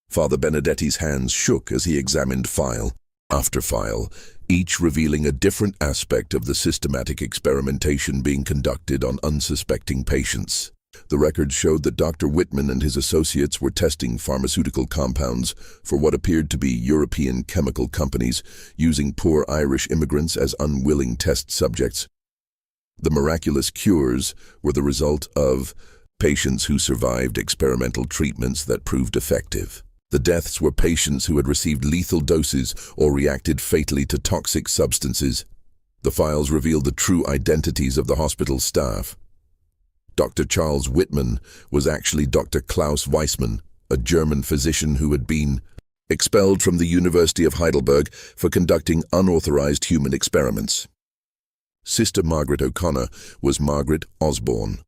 Father Benedetti's hands shook as he examined file after file, each revealing a different aspect of the systematic experimentation being conducted on unsuspecting patients. The records showed that Dr. Whitman and his associates were testing pharmaceutical compounds for what appeared to be European chemical companies, using poor Irish immigrants as unwilling test subjects. The miraculous cures were the result of patients who survived experimental treatments that proved effective. The deaths were patients who had received lethal doses or reacted fatally to toxic substances. The files revealed the true identities of the hospital staff. Dr. Charles Whitman was actually Dr. Klaus Weissmann, a German physician who had been expelled from the University of Heidelberg for conducting unauthorized human experiments. Sister Margaret O'Connor was Margaret Osborne,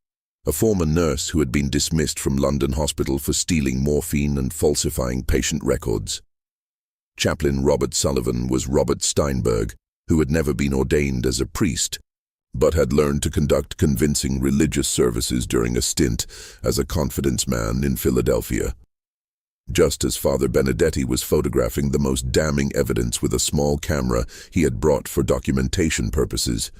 a former nurse who had been dismissed from London Hospital for stealing morphine and falsifying patient records. Chaplain Robert Sullivan was Robert Steinberg, who had never been ordained as a priest, but had learned to conduct convincing religious services during a stint as a confidence man in Philadelphia. Just as Father Benedetti was photographing the most damning evidence with a small camera he had brought for documentation purposes,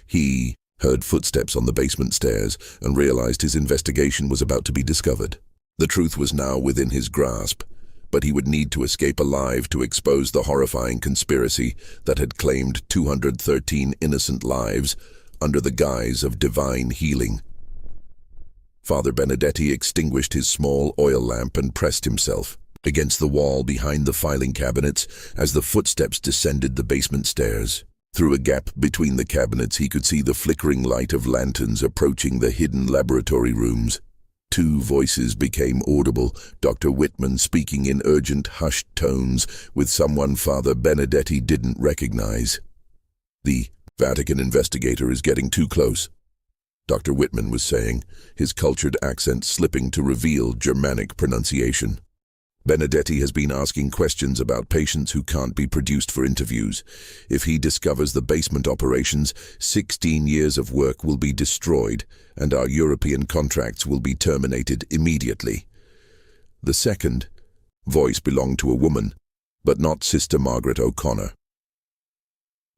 he heard footsteps on the basement stairs and realized his investigation was about to be discovered. The truth was now within his grasp, but he would need to escape alive to expose the horrifying conspiracy that had claimed 213 innocent lives under the guise of divine healing. Father Benedetti extinguished his small oil lamp and pressed himself against the wall behind the filing cabinets as the footsteps descended the basement stairs. Through a gap between the cabinets, he could see the flickering light of lanterns approaching the hidden laboratory rooms. Two voices became audible, Dr. Whitman speaking in urgent, hushed tones with someone Father Benedetti didn't recognize. "The Vatican investigator is getting too close," Dr. Whitman was saying, his cultured accent slipping to reveal Germanic pronunciation. "Benedetti has been asking questions about patients who can't be produced for interviews. If he discovers the basement operations, 16 years of work will be destroyed, and our European contracts will be terminated immediately." The second voice belonged to a woman, but not Sister Margaret O'Connor.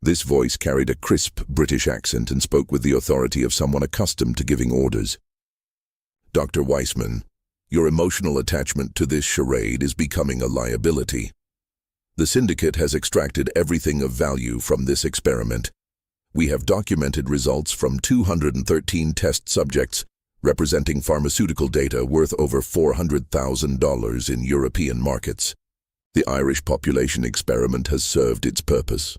This voice carried a crisp British accent and spoke with the authority of someone accustomed to giving orders. "Dr. Weissmann, your emotional attachment to this charade is becoming a liability. The syndicate has extracted everything of value from this experiment. We have documented results from 213 test subjects, representing pharmaceutical data worth over $400,000 in European markets. The Irish population experiment has served its purpose."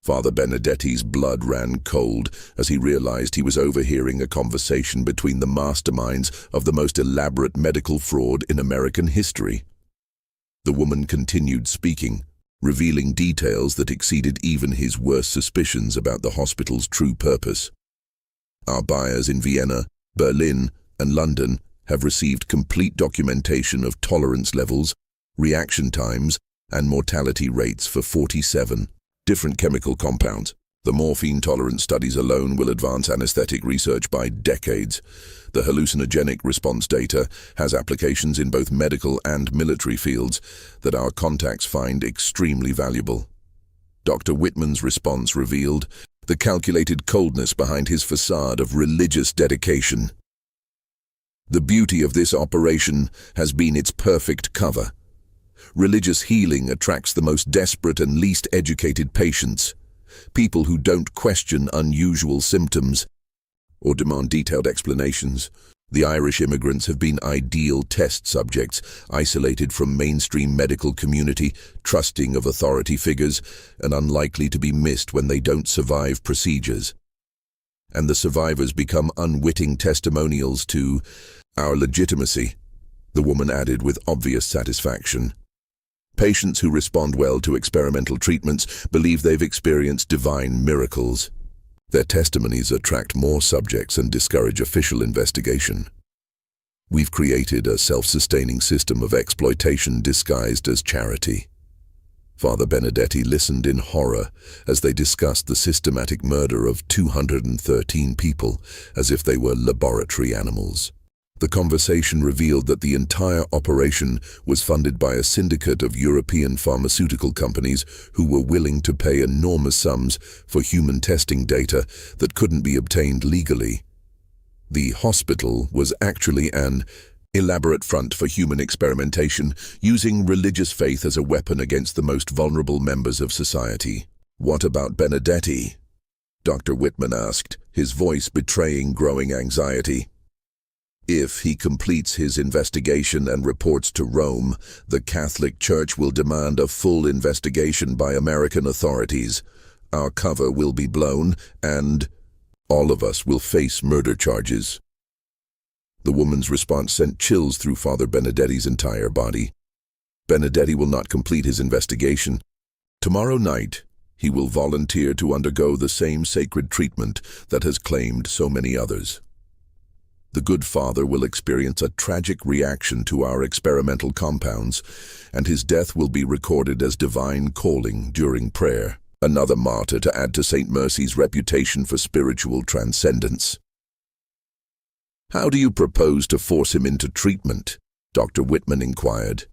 Father Benedetti's blood ran cold as he realized he was overhearing a conversation between the masterminds of the most elaborate medical fraud in American history. The woman continued speaking, revealing details that exceeded even his worst suspicions about the hospital's true purpose. Our buyers in Vienna, Berlin, and London have received complete documentation of tolerance levels, reaction times, and mortality rates for 47 different chemical compounds. The morphine-tolerant studies alone will advance anesthetic research by decades. The hallucinogenic response data has applications in both medical and military fields that our contacts find extremely valuable. Dr. Whitman's response revealed the calculated coldness behind his facade of religious dedication. The beauty of this operation has been its perfect cover. Religious healing attracts the most desperate and least educated patients, people who don't question unusual symptoms or demand detailed explanations. The Irish immigrants have been ideal test subjects, isolated from mainstream medical community, trusting of authority figures, and unlikely to be missed when they don't survive procedures. And the survivors become unwitting testimonials to our legitimacy, the woman added with obvious satisfaction. Patients who respond well to experimental treatments believe they've experienced divine miracles. Their testimonies attract more subjects and discourage official investigation. We've created a self-sustaining system of exploitation disguised as charity. Father Benedetti listened in horror as they discussed the systematic murder of 213 people as if they were laboratory animals. The conversation revealed that the entire operation was funded by a syndicate of European pharmaceutical companies who were willing to pay enormous sums for human testing data that couldn't be obtained legally. The hospital was actually an elaborate front for human experimentation, using religious faith as a weapon against the most vulnerable members of society. "What about Benedetti?" Dr. Whitman asked, his voice betraying growing anxiety. "If he completes his investigation and reports to Rome, the Catholic Church will demand a full investigation by American authorities. Our cover will be blown, and all of us will face murder charges." The woman's response sent chills through Father Benedetti's entire body. Benedetti will not complete his investigation. Tomorrow night, he will volunteer to undergo the same sacred treatment that has claimed so many others. The good father will experience a tragic reaction to our experimental compounds, and his death will be recorded as divine calling during prayer, another martyr to add to St. Mercy's reputation for spiritual transcendence. "How do you propose to force him into treatment?" Dr. Whitman inquired.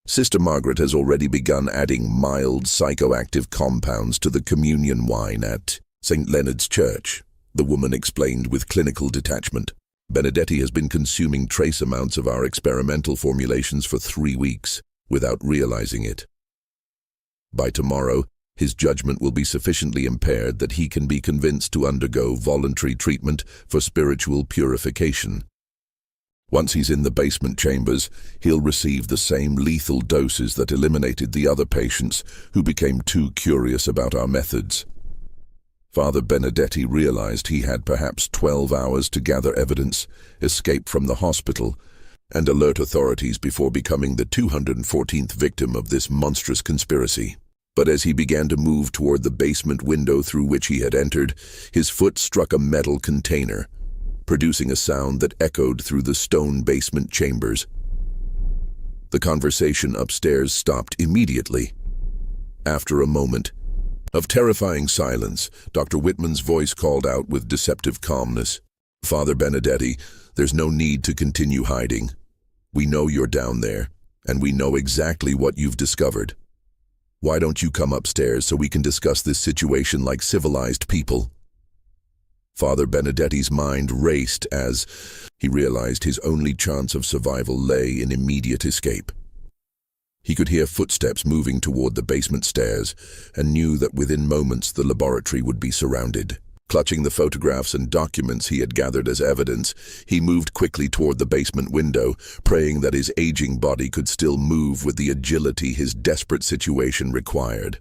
"Sister Margaret has already begun adding mild psychoactive compounds to the communion wine at St. Leonard's Church," the woman explained with clinical detachment. "Benedetti has been consuming trace amounts of our experimental formulations for 3 weeks, without realizing it. By tomorrow, his judgment will be sufficiently impaired that he can be convinced to undergo voluntary treatment for spiritual purification. Once he's in the basement chambers, he'll receive the same lethal doses that eliminated the other patients who became too curious about our methods." Father Benedetti realized he had perhaps 12 hours to gather evidence, escape from the hospital, and alert authorities before becoming the 214th victim of this monstrous conspiracy. But as he began to move toward the basement window through which he had entered, his foot struck a metal container, producing a sound that echoed through the stone basement chambers. The conversation upstairs stopped immediately. After a moment of terrifying silence, Dr. Whitman's voice called out with deceptive calmness, "Father Benedetti, there's no need to continue hiding. We know you're down there, and we know exactly what you've discovered. Why don't you come upstairs so we can discuss this situation like civilized people?" Father Benedetti's mind raced as he realized his only chance of survival lay in immediate escape. He could hear footsteps moving toward the basement stairs and knew that within moments the laboratory would be surrounded. Clutching the photographs and documents he had gathered as evidence, he moved quickly toward the basement window, praying that his aging body could still move with the agility his desperate situation required.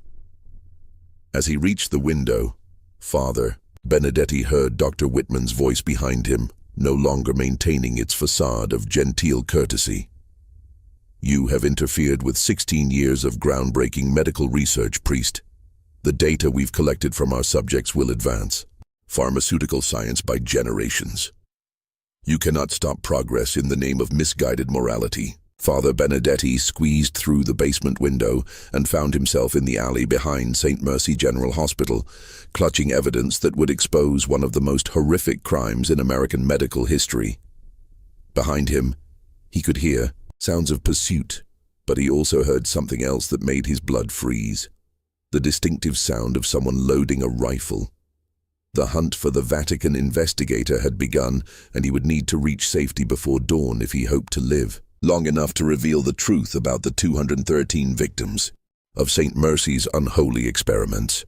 As he reached the window, Father Benedetti heard Dr. Whitman's voice behind him, no longer maintaining its facade of genteel courtesy. "You have interfered with 16 years of groundbreaking medical research, priest. The data we've collected from our subjects will advance pharmaceutical science by generations. You cannot stop progress in the name of misguided morality." Father Benedetti squeezed through the basement window and found himself in the alley behind St. Mercy General Hospital, clutching evidence that would expose one of the most horrific crimes in American medical history. Behind him, he could hear sounds of pursuit, but he also heard something else that made his blood freeze. The distinctive sound of someone loading a rifle. The hunt for the Vatican investigator had begun, and he would need to reach safety before dawn if he hoped to live long enough to reveal the truth about the 213 victims of St. Mercy's unholy experiments.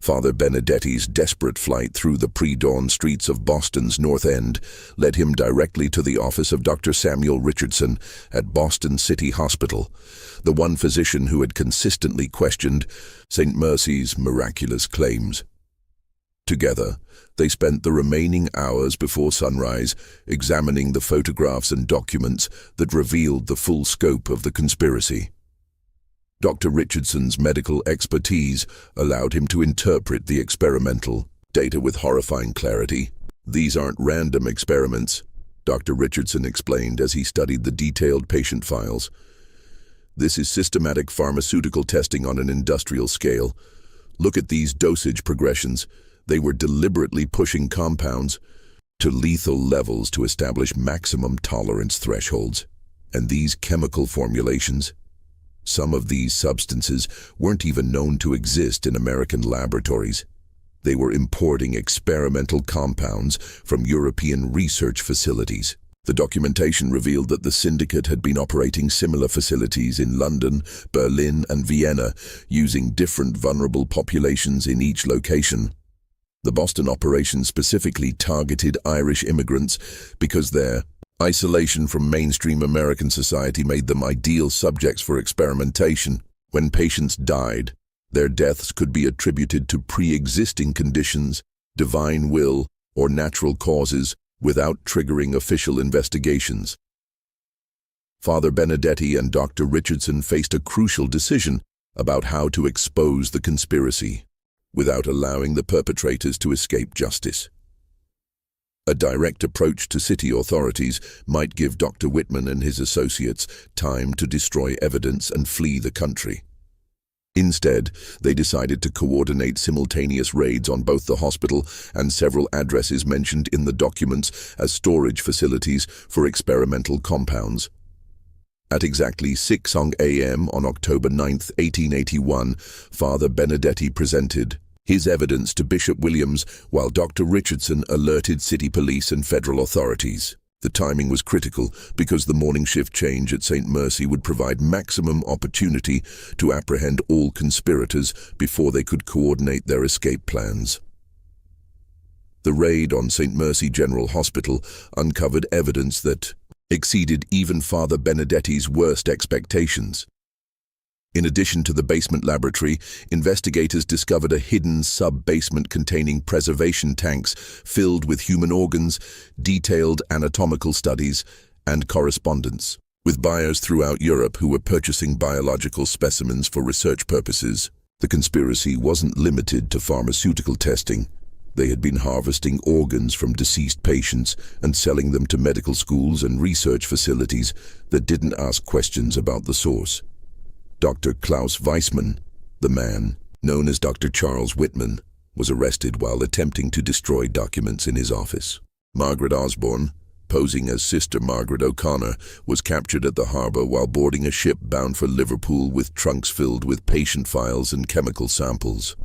Father Benedetti's desperate flight through the pre-dawn streets of Boston's North End led him directly to the office of Dr. Samuel Richardson at Boston City Hospital, the one physician who had consistently questioned St. Mercy's miraculous claims. Together, they spent the remaining hours before sunrise examining the photographs and documents that revealed the full scope of the conspiracy. Dr. Richardson's medical expertise allowed him to interpret the experimental data with horrifying clarity. "These aren't random experiments," Dr. Richardson explained as he studied the detailed patient files. "This is systematic pharmaceutical testing on an industrial scale. Look at these dosage progressions. They were deliberately pushing compounds to lethal levels to establish maximum tolerance thresholds. And these chemical formulations, some of these substances weren't even known to exist in American laboratories. They were importing experimental compounds from European research facilities." The documentation revealed that the syndicate had been operating similar facilities in London, Berlin, and Vienna, using different vulnerable populations in each location. The Boston operation specifically targeted Irish immigrants because their isolation from mainstream American society made them ideal subjects for experimentation. When patients died, their deaths could be attributed to pre-existing conditions, divine will, or natural causes without triggering official investigations. Father Benedetti and Dr. Richardson faced a crucial decision about how to expose the conspiracy without allowing the perpetrators to escape justice. A direct approach to city authorities might give Dr. Whitman and his associates time to destroy evidence and flee the country. Instead, they decided to coordinate simultaneous raids on both the hospital and several addresses mentioned in the documents as storage facilities for experimental compounds. At exactly 6 a.m. on October 9, 1881, Father Benedetti presented his evidence to Bishop Williams while Dr. Richardson alerted city police and federal authorities. The timing was critical because the morning shift change at St. Mercy would provide maximum opportunity to apprehend all conspirators before they could coordinate their escape plans. The raid on St. Mercy General Hospital uncovered evidence that exceeded even Father Benedetti's worst expectations. In addition to the basement laboratory, investigators discovered a hidden sub-basement containing preservation tanks filled with human organs, detailed anatomical studies, and correspondence with buyers throughout Europe who were purchasing biological specimens for research purposes. The conspiracy wasn't limited to pharmaceutical testing. They had been harvesting organs from deceased patients and selling them to medical schools and research facilities that didn't ask questions about the source. Dr. Klaus Weissman, the man known as Dr. Charles Whitman, was arrested while attempting to destroy documents in his office. Margaret Osborne, posing as Sister Margaret O'Connor, was captured at the harbor while boarding a ship bound for Liverpool with trunks filled with patient files and chemical samples.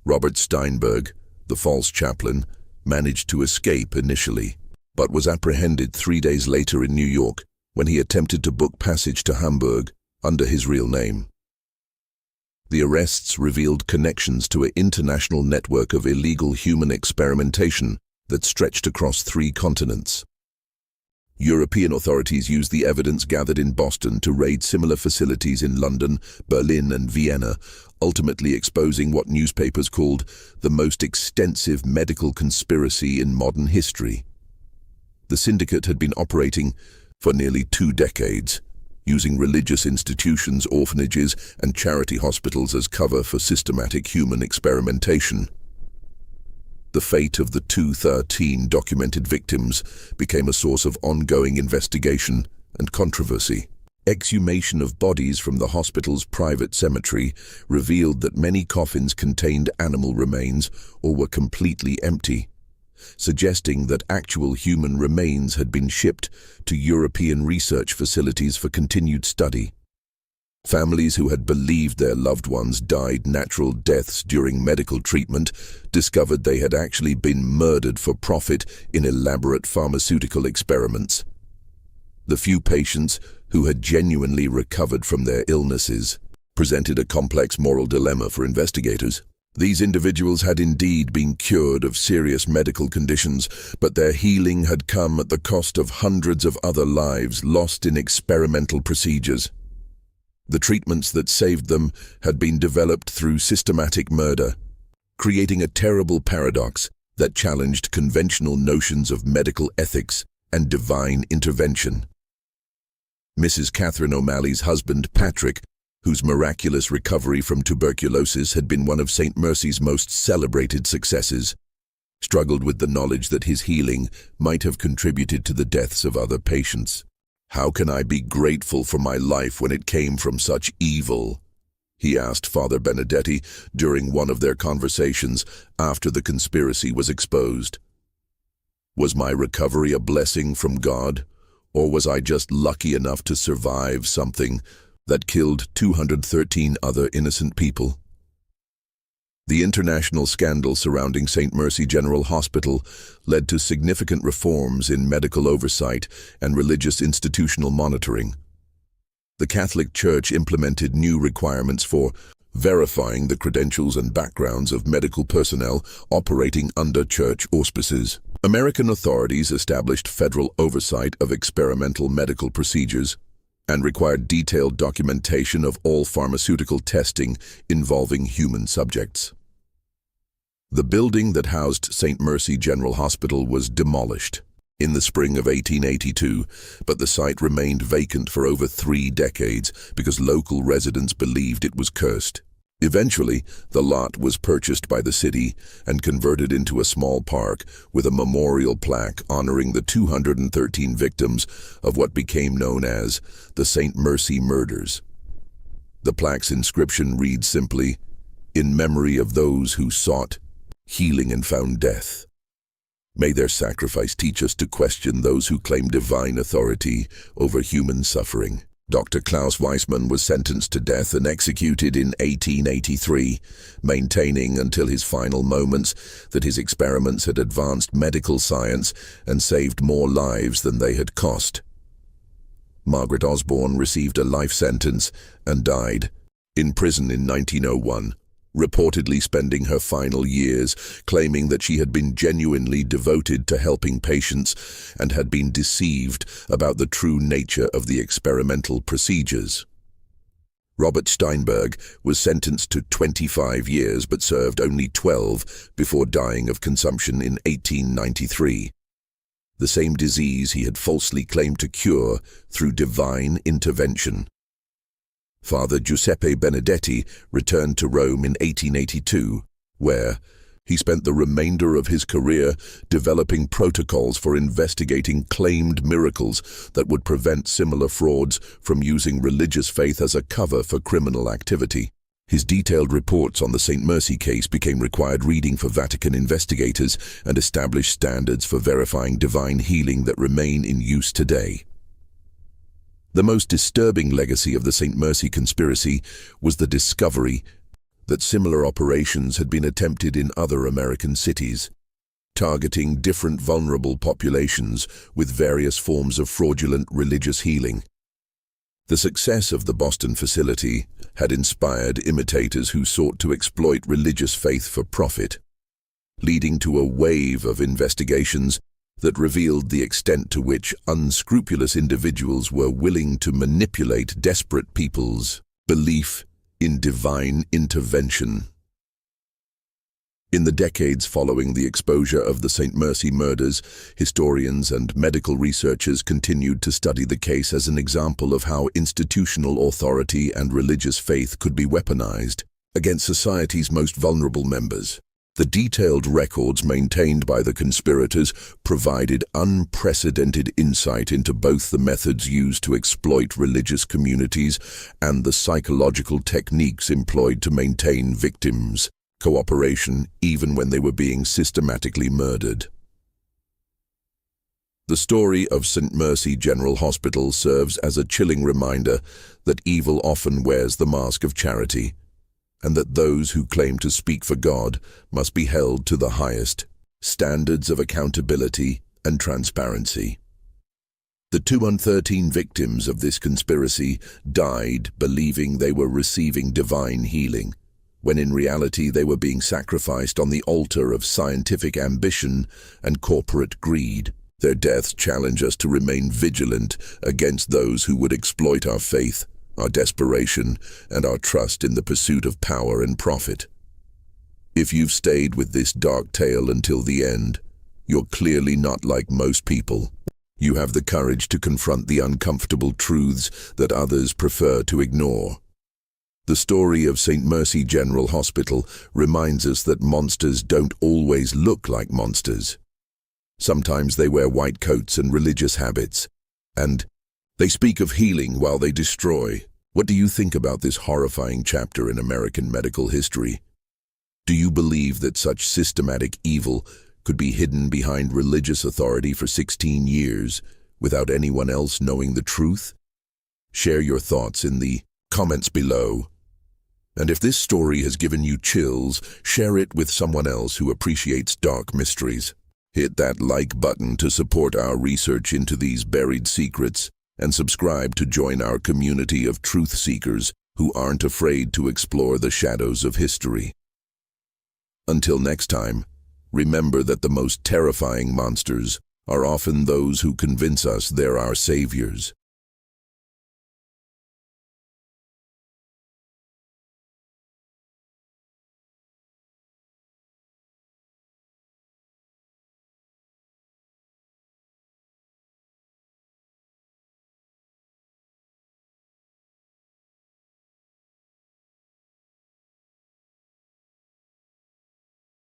Robert Steinberg, the false chaplain, managed to escape initially, but was apprehended 3 days later in New York when he attempted to book passage to Hamburg under his real name. The arrests revealed connections to an international network of illegal human experimentation that stretched across 3 continents. European authorities used the evidence gathered in Boston to raid similar facilities in London, Berlin, and Vienna, ultimately exposing what newspapers called the most extensive medical conspiracy in modern history. The syndicate had been operating for nearly 2 decades, using religious institutions, orphanages, and charity hospitals as cover for systematic human experimentation. The fate of the 213 documented victims became a source of ongoing investigation and controversy. Exhumation of bodies from the hospital's private cemetery revealed that many coffins contained animal remains or were completely empty, suggesting that actual human remains had been shipped to European research facilities for continued study. Families who had believed their loved ones died natural deaths during medical treatment discovered they had actually been murdered for profit in elaborate pharmaceutical experiments. The few patients who had genuinely recovered from their illnesses presented a complex moral dilemma for investigators. These individuals had indeed been cured of serious medical conditions, but their healing had come at the cost of hundreds of other lives lost in experimental procedures. The treatments that saved them had been developed through systematic murder, creating a terrible paradox that challenged conventional notions of medical ethics and divine intervention. Mrs. Catherine O'Malley's husband, Patrick, whose miraculous recovery from tuberculosis had been one of St. Mercy's most celebrated successes, struggled with the knowledge that his healing might have contributed to the deaths of other patients. "How can I be grateful for my life when it came from such evil?" he asked Father Benedetti during one of their conversations after the conspiracy was exposed. "Was my recovery a blessing from God, or was I just lucky enough to survive something that killed 213 other innocent people?" The international scandal surrounding St. Mercy General Hospital led to significant reforms in medical oversight and religious institutional monitoring. The Catholic Church implemented new requirements for verifying the credentials and backgrounds of medical personnel operating under church auspices. American authorities established federal oversight of experimental medical procedures and required detailed documentation of all pharmaceutical testing involving human subjects. The building that housed St. Mercy General Hospital was demolished in the spring of 1882, but the site remained vacant for over 3 decades because local residents believed it was cursed. Eventually, the lot was purchased by the city and converted into a small park with a memorial plaque honoring the 213 victims of what became known as the St. Mercy Murders. The plaque's inscription reads simply, "In memory of those who sought healing and found death. May their sacrifice teach us to question those who claim divine authority over human suffering." Dr. Klaus Weissmann was sentenced to death and executed in 1883, maintaining until his final moments that his experiments had advanced medical science and saved more lives than they had cost. Margaret Osborne received a life sentence and died in prison in 1901, reportedly spending her final years claiming that she had been genuinely devoted to helping patients and had been deceived about the true nature of the experimental procedures. Robert Steinberg was sentenced to 25 years but served only 12 before dying of consumption in 1893. The same disease he had falsely claimed to cure through divine intervention. Father Giuseppe Benedetti returned to Rome in 1882, where he spent the remainder of his career developing protocols for investigating claimed miracles that would prevent similar frauds from using religious faith as a cover for criminal activity. His detailed reports on the St. Mercy case became required reading for Vatican investigators and established standards for verifying divine healing that remain in use today. The most disturbing legacy of the St. Mercy conspiracy was the discovery that similar operations had been attempted in other American cities, targeting different vulnerable populations with various forms of fraudulent religious healing. The success of the Boston facility had inspired imitators who sought to exploit religious faith for profit, leading to a wave of investigations that revealed the extent to which unscrupulous individuals were willing to manipulate desperate people's belief in divine intervention. In the decades following the exposure of the St. Mercy murders, historians and medical researchers continued to study the case as an example of how institutional authority and religious faith could be weaponized against society's most vulnerable members. The detailed records maintained by the conspirators provided unprecedented insight into both the methods used to exploit religious communities and the psychological techniques employed to maintain victims' cooperation even when they were being systematically murdered. The story of St. Mercy General Hospital serves as a chilling reminder that evil often wears the mask of charity, and that those who claim to speak for God must be held to the highest standards of accountability and transparency. The 213 victims of this conspiracy died believing they were receiving divine healing, when in reality they were being sacrificed on the altar of scientific ambition and corporate greed. Their deaths challenge us to remain vigilant against those who would exploit our faith, our desperation, and our trust in the pursuit of power and profit. If you've stayed with this dark tale until the end, you're clearly not like most people. You have the courage to confront the uncomfortable truths that others prefer to ignore. The story of St. Mercy General Hospital reminds us that monsters don't always look like monsters. Sometimes they wear white coats and religious habits, and they speak of healing while they destroy. What do you think about this horrifying chapter in American medical history? Do you believe that such systematic evil could be hidden behind religious authority for 16 years without anyone else knowing the truth? Share your thoughts in the comments below. And if this story has given you chills, share it with someone else who appreciates dark mysteries. Hit that like button to support our research into these buried secrets, and subscribe to join our community of truth seekers who aren't afraid to explore the shadows of history. Until next time, remember that the most terrifying monsters are often those who convince us they're our saviors.